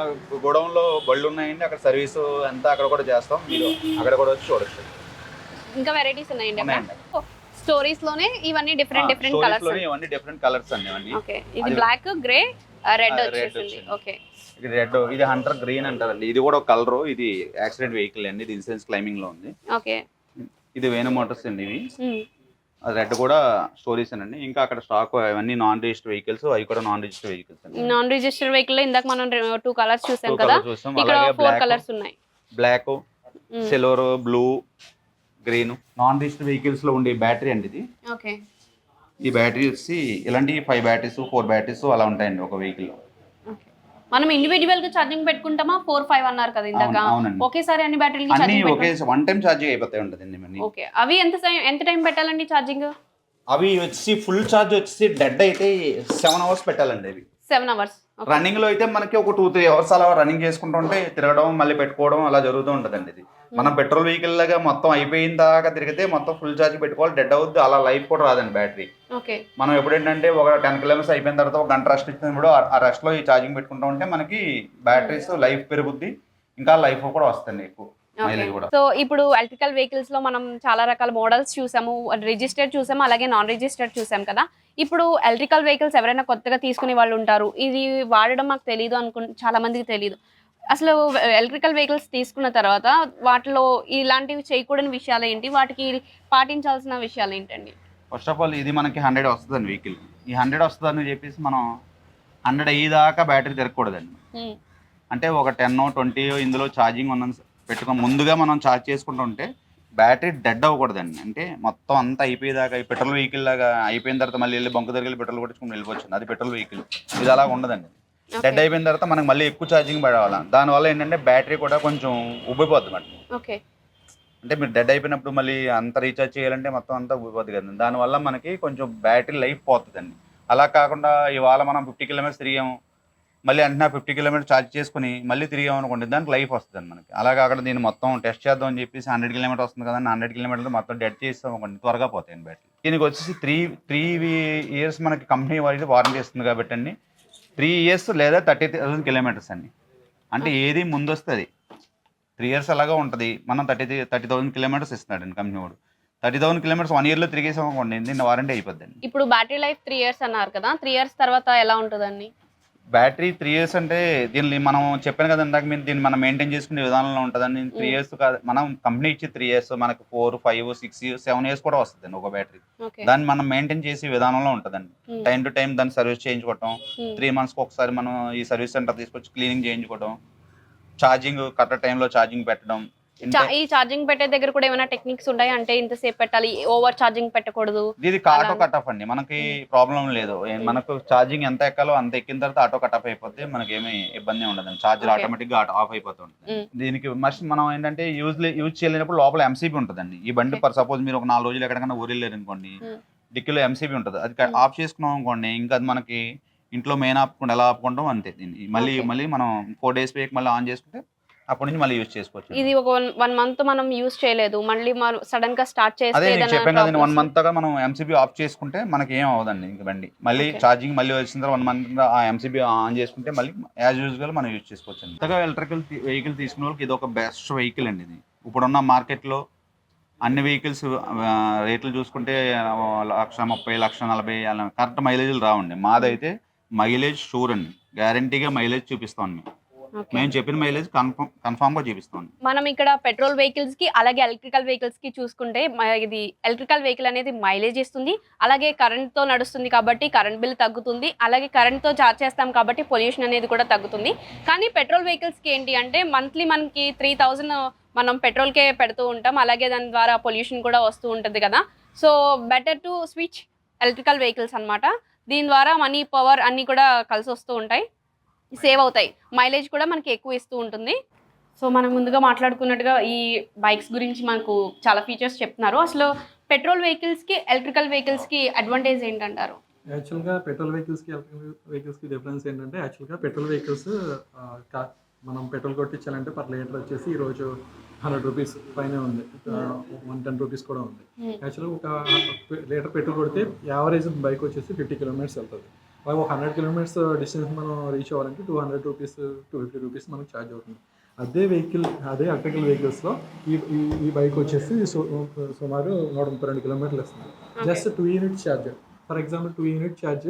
గోడౌన్ లో బళ్ళు ఉన్నాయండి. అక్కడ సర్వీస్ అంతా అక్కడ కూడా చేస్తాం. మీరు అక్కడ కూడా వచ్చి చూడొచ్చు. ఇంకా వెరైటీస్ ఉన్నాయండి స్టోరీస్ లోనే. ఇవన్నీ డిఫరెంట్ కలర్స్. ఇవన్నీ డిఫరెంట్ కలర్స్ అండి. ఓకే, ఇది బ్లాక్, గ్రే, రెడ్ వచ్చేసింది. ఓకే, ఇది రెడ్. ఇది హంటర్ గ్రీన్ అంటారండి. ఇది కూడా ఒక కలర్. ఇది యాక్సిడెంట్ వెహికల్ అండి. ఇది ఇన్సూరెన్స్ క్లైమింగ్ లో ఉంది. ఓకే, ఇది వేణు మోటార్స్ అండి. ఇవి రెడ్ కూడా స్టోరీస్ అండి. ఇంకా అక్కడ స్టాక్ అవన్నీ నాన్ రిజిస్టర్ వెహికల్స్, అవి కూడా నాన్ రిజిస్టర్ వెహికల్స్ అండి. నాన్ రిజిస్టర్ వెహికల్ లో ఇందాక మనం 2 కలర్స్ చూసాం కదా, ఇక్కడ 4 కలర్స్ ఉన్నాయి. Black, silver, blue, green. Non register vehicles లో ఉండే బ్యాటరీ అండి ఇది. ఓకే, ఈ బ్యాటరీ వచ్చి ఇలాంటి 5 బ్యాటరీస్, 4 బ్యాటరీస్ అలా ఉంటాయండి ఒక వెహికల్ లో. మనం ఇండివిడ్యువల్ గా ఛార్జింగ్ పెట్టుకుంటామా? 4-5 అన్నారు కదా ఇందాక. ఒకేసారి అన్ని బ్యాటరీలకి ఛార్జింగ్ ఒకే వన్ టైం ఛార్జింగ్ అయిపోతాయి ఉంటదండి. ఓకే, అవి ఎంత టైం పెట్టాలండి ఛార్జింగ్? అవి వచ్చి ఫుల్ ఛార్జ్ వచ్చి డెడ్ అయితే 7 అవర్స్ పెట్టాలండి అవి. 7 అవర్స్. రన్నింగ్ లో అయితే మనకి ఒక 2-3 అవర్స్ అలా రన్నింగ్ చేసుకుంటుంటే తిరగడం మళ్ళీ పెట్టుకోవడం అలా జరుగుతూ ఉంటుందండి. ఇది మనం పెట్రోల్ వెహికల్ లాగా మొత్తం అయిపోయిన దాకా తిరిగితే మొత్తం ఫుల్ ఛార్జ్ పెట్టుకోవాలి, డెడ్ అవుద్ది, అలా లైఫ్ కూడా రాదండి బ్యాటరీ. మనం ఎప్పుడేంటంటే ఒక 10 కిలోమీటర్స్ అయిపోయిన తర్వాత ఒక గంట రెస్ట్ ఇచ్చినప్పుడు ఆ రెస్ట్ లో ఈ ఛార్జింగ్ పెట్టుకుంటూ ఉంటే మనకి బ్యాటరీస్ లైఫ్ పెరుగుద్ది, ఇంకా లైఫ్ కూడా వస్తుంది ఎక్కువ. సో ఇప్పుడు ఎలక్ట్రికల్ వెహికల్స్ లో మనం చాలా రకాల మోడల్స్ చూసాము, రిజిస్టర్డ్ చూసాము, అలాగే నాన్ రిజిస్టర్డ్ చూసాం కదా. ఇప్పుడు ఎలక్ట్రికల్ వెహికల్స్ ఎవరైనా కొత్తగా తీసుకునే వాళ్ళు ఉంటారు, ఇది వాడడం మాకు తెలియదు చాలా మందికి తెలియదు. అసలు ఎలక్ట్రికల్ వెహికల్స్ తీసుకున్న తర్వాత వాటిలో ఇలాంటివి చేయకూడని విషయాలు ఏంటి, వాటికి పాటించాల్సిన విషయాలు ఏంటండి? ఫస్ట్ ఆఫ్ ఆల్ ఇది మనకి 100 వస్తుందండి వెహికల్. ఈ 100 వస్తుందని చెప్పేసి మనం 100 అయ్యేదాకా బ్యాటరీ తిరగకూడదండి. అంటే ఒక 10-20 ఇందులో ఛార్జింగ్ ఉన్న పెట్టుకుని ముందుగా మనం ఛార్జ్ చేసుకుంటూ ఉంటే బ్యాటరీ డెడ్ అవ్వకూడదండి. అంటే మొత్తం అంతా అయిపోయేదాకా పెట్రోల్ వెహికల్ లాగా అయిపోయిన తర్వాత మళ్ళీ వెళ్ళి బంకు దగ్గర వెళ్ళి పెట్రోల్ కొట్టుకుని వెళ్ళిపోవచ్చు, అది పెట్రోల్ వెహికల్. ఇది అలా ఉండదండి. డెడ్ అయిపోయిన తర్వాత మనకి మళ్ళీ ఎక్కువ ఛార్జింగ్ పడాలి. దానివల్ల ఏంటంటే బ్యాటరీ కూడా కొంచెం ఉబ్బిపోద్ది మాట. అంటే మీరు డెడ్ అయిపోయినప్పుడు మళ్ళీ అంత రీఛార్జ్ చేయాలంటే మొత్తం అంతా ఉబ్బిపోద్ది కదండి. దానివల్ల మనకి కొంచెం బ్యాటరీ లైఫ్ పోతుందండి. అలా కాకుండా ఇవాళ మనం 50 కిలోమీటర్స్ తిరిగాము, మళ్ళీ అంటే 50 కిలోమీటర్స్ ఛార్జ్ చేసుకుని మళ్ళీ తిరిగామనుకోండి, దానికి లైఫ్ వస్తుందండి మనకి. అలా కాకుండా దీన్ని మొత్తం టెస్ట్ చేద్దాం అని చెప్పేసి 100 కిలోమీటర్ వస్తుంది కదా, 100 కిలోమీటర్లు మొత్తం డెడ్ చేస్తాం అనుకోండి, త్వరగా పోతాయండి బ్యాటరీ. దీనికి వచ్చేసి 3 ఇయర్స్ మనకి కంపెనీ వారి వారంటీ ఇస్తుంది కాబట్టి అండి, 3 ఇయర్స్ లేదా 30,000 కిలోమీటర్స్ అండి. అంటే ఏది ముందు వస్తుంది 3 ఇయర్స్ అలాగా ఉంటుంది. మనం 30,000 కిలోమీటర్స్ ఇస్తున్నాడండి కంపెనీ వాడు. 30,000 కిలోమీటర్స్ 1 ఇయర్లో తిరిగేసాం అనుకోండి, దీన్ని వారంటీ అయిపోద్దండి. ఇప్పుడు బ్యాటరీ లైఫ్ 3 ఇయర్స్ అన్నారు కదా, 3 ఇయర్స్ తర్వాత ఎలా ఉంటుందండి బ్యాటరీ? 3 ఇయర్స్ అంటే దీన్ని మనం చెప్పాను కదా ఇందాక, మీరు దీన్ని మనం మెయింటైన్ చేసుకునే విధానంలో ఉంటుందండి. 3 ఇయర్స్ కాదు, మనం కంపెనీ ఇచ్చి 3 ఇయర్స్ మనకు 4, 5, 6, 7 ఇయర్స్ కూడా వస్తుందండి ఒక బ్యాటరీ. దాన్ని మనం మెయింటైన్ చేసే విధానంలో ఉంటుందండి. టైం టు టైం దాన్ని సర్వీస్ చేయించుకోవటం, 3 మంత్స్కి ఒకసారి మనం ఈ సర్వీస్ సెంటర్ తీసుకొచ్చి క్లీనింగ్ చేయించుకోవడం, ఛార్జింగ్ కరెక్ట్ టైంలో ఛార్జింగ్ పెట్టడం. ఈ ఛార్జింగ్ పెట్టే దగ్గర కూడా ఏమైనా టెక్నిక్స్ ఉంటాయి అంటే ఇంతసేపు పెట్టాలి, ఓవర్ ఛార్జింగ్ పెట్టకూడదు? ఇది ఆటో కట్ ఆఫ్ అండి, మనకి ప్రాబ్లం లేదు. మనకు ఛార్జింగ్ ఎంత ఎక్కాలో అంత ఎక్కిన తర్వాత ఆటో కట్ ఆఫ్ అయిపోతే మనకి ఏమీ ఇబ్బంది ఉండదండి. ఛార్జర్ ఆటోమేటిక్ గా ఆఫ్ అయిపోతుంది. దీనికి మస్ట్ మనం ఏంటంటే యూజ్ చేయలేనప్పుడు లోపల ఎంసీబీ ఉంటుందండి. ఈ బండి సపోజ్ మీరు ఒక 4 రోజులు ఎక్కడికైనా ఊరెళ్ళారు అనుకోండి, డిక్కీలో ఎంసీబీ ఉంటుంది, అది ఆఫ్ చేసుకున్నాం అనుకోండి, ఇంకా అది మనకి ఇంట్లో మెయిన్ ఆపుకుండా ఎలా ఆపుకుంటాం అంతే. దీన్ని మళ్ళీ మనం 4 days పైకి మళ్ళీ ఆన్ చేసుకుంటే అప్పటి నుంచి మళ్ళీ యూజ్ చేసుకోవచ్చు. ఇది ఒక 1 month మనం యూజ్ చేయలేదు, మళ్ళీ సడన్ గా స్టార్ట్ చేస్తే అదే నేను చెప్పాను కదా, 1 month దాకా మనం ఎంసీబీ ఆఫ్ చేసుకుంటే మనకి ఏం అవ్వదండి. ఇంక బండి మళ్ళీ ఛార్జింగ్ మళ్ళీ వచ్చిన తర్వాత 1 month ఆ ఎంసీబీ ఆన్ చేసుకుంటే మళ్ళీ యాజ్ యూజువల్ మనం యూజ్ చేసుకోవచ్చు. అంతగా ఎలక్ట్రికల్ వెహికల్ తీసుకునే వాళ్ళకి ఇది ఒక బెస్ట్ వెహికల్ అండి. ఇది ఇప్పుడున్న మార్కెట్లో అన్ని వెహికల్స్ రేట్లు చూసుకుంటే 1,30,000, 1,40,000 అలా కరెక్ట్ మైలేజ్లు రావండి. మాదైతే మైలేజ్ షూర్ అండి, గ్యారంటీగా మైలేజ్ చూపిస్తాం. మేము చెప్పిన మైలేజ్ కన్ఫామ్ గా చూపిస్తాం. మనం ఇక్కడ పెట్రోల్ వెహికల్స్ కి అలాగే ఎలక్ట్రికల్ వెహికల్స్ కి చూసుకుంటే ఇది ఎలక్ట్రికల్ వెహికల్ అనేది మైలేజ్ ఇస్తుంది, అలాగే కరెంట్ తో నడుస్తుంది కాబట్టి కరెంట్ బిల్ తగ్గుతుంది, అలాగే కరెంట్ తో చార్జ్ చేస్తాం కాబట్టి పొల్యూషన్ అనేది కూడా తగ్గుతుంది. కానీ పెట్రోల్ వెహికల్స్ కి ఏంటి అంటే మంత్లీ మనకి 3,000 మనం పెట్రోల్కే పెడుతూ ఉంటాం, అలాగే దాని ద్వారా పొల్యూషన్ కూడా వస్తూ ఉంటుంది కదా. So better to switch electrical vehicles అన్నమాట. దీని ద్వారా మనీ, పవర్ అన్నీ కూడా కలిసి వస్తూ ఉంటాయి, సేవ్ అవుతాయి, మైలేజ్ కూడా మనకి ఎక్కువ ఇస్తూ ఉంటుంది. సో మనం ముందుగా మాట్లాడుకున్నట్టుగా ఈ బైక్స్ గురించి మనకు చాలా ఫీచర్స్ చెప్తున్నారు. అసలు పెట్రోల్ వెహికల్స్కి ఎలక్ట్రికల్ వెహికల్స్కి అడ్వాంటేజ్ ఏంటంటారు? యాక్చువల్గా పెట్రోల్ వెహికల్స్కి ఎలక్ట్రికల్ వెహికల్స్కి డిఫరెన్స్ ఏంటంటే, యాక్చువల్గా పెట్రోల్ వెహికల్స్ మనం పెట్రోల్ కొట్టించాలంటే పర్ లీటర్ వచ్చేసి ఈరోజు 100 రూపీస్ పైన ఉంది, 110 రూపీస్ కూడా ఉంది. యాక్చువల్గా ఒక లీటర్ పెట్రోల్ కొడితే యావరేజ్ బైక్ వచ్చేసి 50 కిలోమీటర్స్ వెళ్తుంది. అలాగే ఒక 100 కిలోమీటర్స్ డిస్టెన్స్ మనం రీచ్ అవ్వాలంటే 200 రూపీస్, 250 రూపీస్ మనకు ఛార్జ్ అవుతుంది. అదే ఎలక్ట్రికల్ వెహికల్స్లో ఈ బైక్ వచ్చేసి సుమారు 132 కిలోమీటర్లు వస్తుంది. Just 2 unit charge. For example 2 unit charge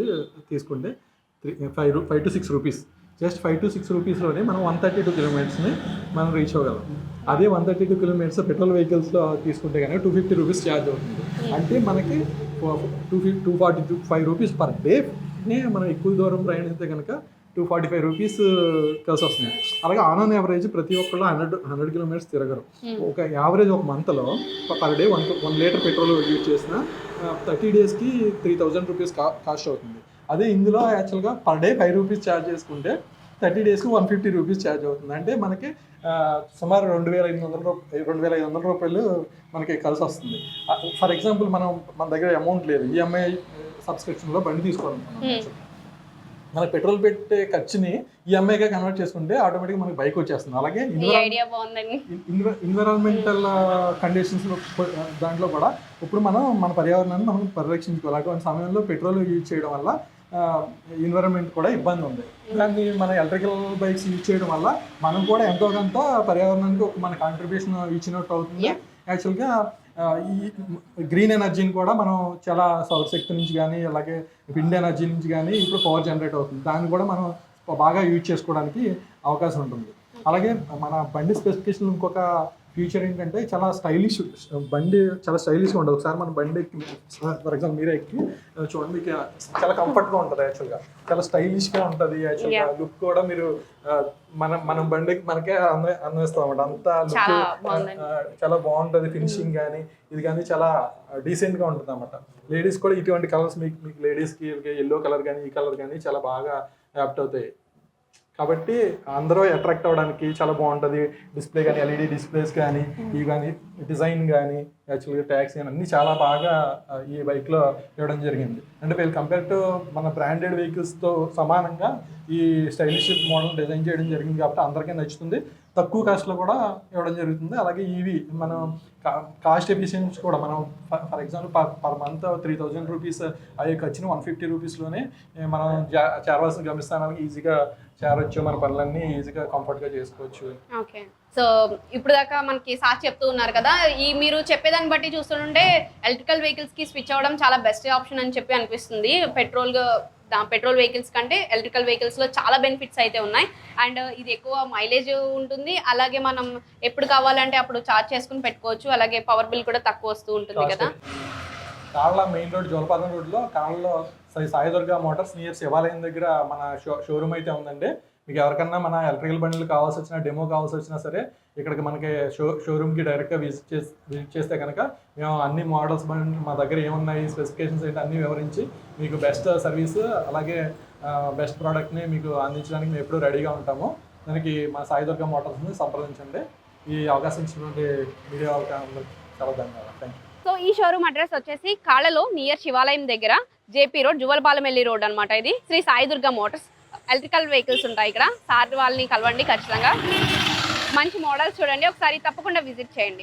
తీసుకుంటే 5 to 6 రూపీస్. జస్ట్ 5 to 6 రూపీస్లోనే మనం 132 కిలోమీటర్స్ని మనం రీచ్ అవ్వగలం. అదే 132 కిలోమీటర్స్ పెట్రోల్ వెహికల్స్లో తీసుకుంటే కనుక 250 రూపీస్ ఛార్జ్ అవుతుంది. అంటే మనకి 245 రూపీస్ పర్ డేనే మనం ఎక్కువ దూరం ప్రయాణిస్తే కనుక 245 రూపీస్ కలిసి వస్తుంది. అలాగే ఆన్ యావరేజ్ ప్రతి ఒక్కళ్ళు 100 కిలోమీటర్స్ తిరగరు. ఒక యావరేజ్ ఒక మంత్లో per day 1 litre petrol use చేసిన 30 డేస్కి 3,000 రూపీస్ కాస్ట్ అవుతుంది. అదే ఇందులో యాక్చువల్గా పర్ డే 5 రూపీస్ ఛార్జ్ చేసుకుంటే 30 డేస్కి 150 రూపీస్ ఛార్జ్ అవుతుంది. అంటే మనకి సుమారు 2,500 రూపాయలు మనకి కలిసి వస్తుంది. ఫర్ ఎగ్జాంపుల్ మన దగ్గర అమౌంట్ లేదు, ఈఎంఐ సబ్స్క్రిప్షన్లో బండి తీసుకోవాలనుకున్నాం, మనకి పెట్రోల్ పెట్టే ఖర్చుని ఈఎంఐగా కన్వర్ట్ చేసుకుంటే ఆటోమేటిక్గా మనకి బైక్ వచ్చేస్తుంది. అలాగే ఎన్విరాన్మెంటల్ కండిషన్స్ దాంట్లో కూడా ఇప్పుడు మన పర్యావరణాన్ని మనం పరిరక్షించుకోవాలి. అటువంటి సమయంలో పెట్రోల్ యూజ్ చేయడం వల్ల ఎన్విరాన్మెంట్ కూడా ఇబ్బంది ఉంది. దాన్ని మన ఎలక్ట్రికల్ బైక్స్ యూజ్ చేయడం వల్ల మనం కూడా ఎంతో కొంత పర్యావరణానికి మన కాంట్రిబ్యూషన్ ఇచ్చినట్టు అవుతుంది. యాక్చువల్గా ఈ గ్రీన్ ఎనర్జీని కూడా మనం చాలా సౌరశక్తి నుంచి కానీ అలాగే విండ్ ఎనర్జీ నుంచి కానీ ఇప్పుడు పవర్ జనరేట్ అవుతుంది. దాన్ని కూడా మనం బాగా యూజ్ చేసుకోవడానికి అవకాశం ఉంటుంది. అలాగే మన బండి స్పెసిఫికేషన్ ఇంకొక ఫ్యూచర్ ఏంటంటే చాలా బండి చాలా స్టైలిష్గా ఉంటుంది. ఒకసారి మన బండి ఎక్కి ఫర్ ఎగ్జాంపుల్ మీరే ఎక్కి చూడండి, మీకు చాలా కంఫర్ట్గా ఉంటుంది. యాక్చువల్గా చాలా స్టైలిష్గా ఉంటుంది. యాక్చువల్గా లుక్ కూడా మీరు మనం బండికి మనకే అన్వేస్తాం అన్నమాట. అంతా లుక్ చాలా బాగుంటుంది. ఫినిషింగ్ కానీ ఇది కానీ చాలా డీసెంట్గా ఉంటుంది అన్నమాట. లేడీస్ కూడా ఇటువంటి కలర్స్ మీకు లేడీస్కి ఎల్లో కలర్ కానీ ఈ కలర్ కానీ చాలా బాగా యాప్ట్ అవుతాయి. కాబట్టి అందరూ అట్రాక్ట్ అవ్వడానికి చాలా బాగుంటుంది. డిస్ప్లే కానీ ఎల్ఈడి డిస్ప్లేస్ కానీ ఇవి కానీ డిజైన్ కానీ యాక్చువల్గా ట్యాక్స్ కానీ అన్నీ చాలా బాగా ఈ బైక్లో ఇవ్వడం జరిగింది. అంటే వీళ్ళు కంపేర్ టు మన బ్రాండెడ్ వెహికల్స్తో సమానంగా ఈ స్టైలిష్ మోడల్ డిజైన్ చేయడం జరిగింది కాబట్టి అందరికీ నచ్చుతుంది. తక్కువ కాస్ట్లో కూడా ఇవ్వడం జరుగుతుంది. అలాగే ఇవి మనం కాస్ట్ ఎఫిషియన్సీ కూడా మనం for example per month 3,000 rupees అయ్యే ఖర్చుని 150 రూపీస్లోనే మనం చేరవలసిన గమ్యస్థానానికి ఈజీగా చేరవచ్చు. మన పనులన్నీ ఈజీగా కంఫర్ట్గా చేసుకోవచ్చు. ఓకే, సో ఇప్పుడు దాకా మనకి సార్ చెప్తూ ఉన్నారు కదా, మీరు చెప్పేదాన్ని బట్టి చూస్తుంటే ఎలక్ట్రికల్ వెహికల్స్కి స్విచ్ అవ్వడం చాలా బెస్ట్ ఆప్షన్ అని చెప్పి అనిపిస్తుంది. పెట్రోల్ వెహికల్స్ కంటే ఎలక్ట్రికల్ వెహికల్స్లో చాలా బెనిఫిట్స్ అయితే ఉన్నాయి. అండ్ ఇది ఎక్కువ మైలేజ్ ఉంటుంది. అలాగే మనం ఎప్పుడు కావాలంటే అప్పుడు ఛార్జ్ చేసుకుని పెట్టుకోవచ్చు. అలాగే పవర్ బిల్ కూడా తక్కువ వస్తూ ఉంటుంది కదా. కాళ్ళ మెయిన్ రోడ్ జోలపాలెం రోడ్లో కాళ్ళలో సాయి దుర్గా మోటార్స్ నియర్ శివాలయం దగ్గర మన షోరూమ్ అయితే ఉందండి. మీకు ఎవరికన్నా మన ఎలక్ట్రికల్ బండ్లు కావాల్సి వచ్చినా డెమో కావాల్సి వచ్చినా సరే ఇక్కడికి మనకి షోరూమ్కి డైరెక్ట్గా విజిట్ చేస్తే కనుక మేము అన్ని మోడల్స్ బండ్లు మా దగ్గర ఏమున్నాయి, స్పెసిఫికేషన్స్ ఏంటి అన్నీ వివరించి మీకు బెస్ట్ సర్వీస్ అలాగే బెస్ట్ ప్రోడక్ట్ని మీకు అందించడానికి మేము ఎప్పుడూ రెడీగా ఉంటాము. దానికి మా సాయి దుర్గా మోటార్స్ని సంప్రదించండి. ఈ అవకాశం ఇచ్చినటువంటి మీడియా చాలా ధన్యవాదాలు. Thank you. సో ఈ షోరూమ్ అడ్రస్ వచ్చేసి కాళ్ళలో నియర్ శివాలయం దగ్గర జేపీ రోడ్ జువల్పాలెం రోడ్ అనమాట. ఇది Sri Sai Durga motors. Electrical vehicles ఉంటాయి ఇక్కడ. సార్ వాళ్ళని కలవండి ఖచ్చితంగా. మంచి మోడల్స్ చూడండి, ఒకసారి తప్పకుండా విజిట్ చేయండి.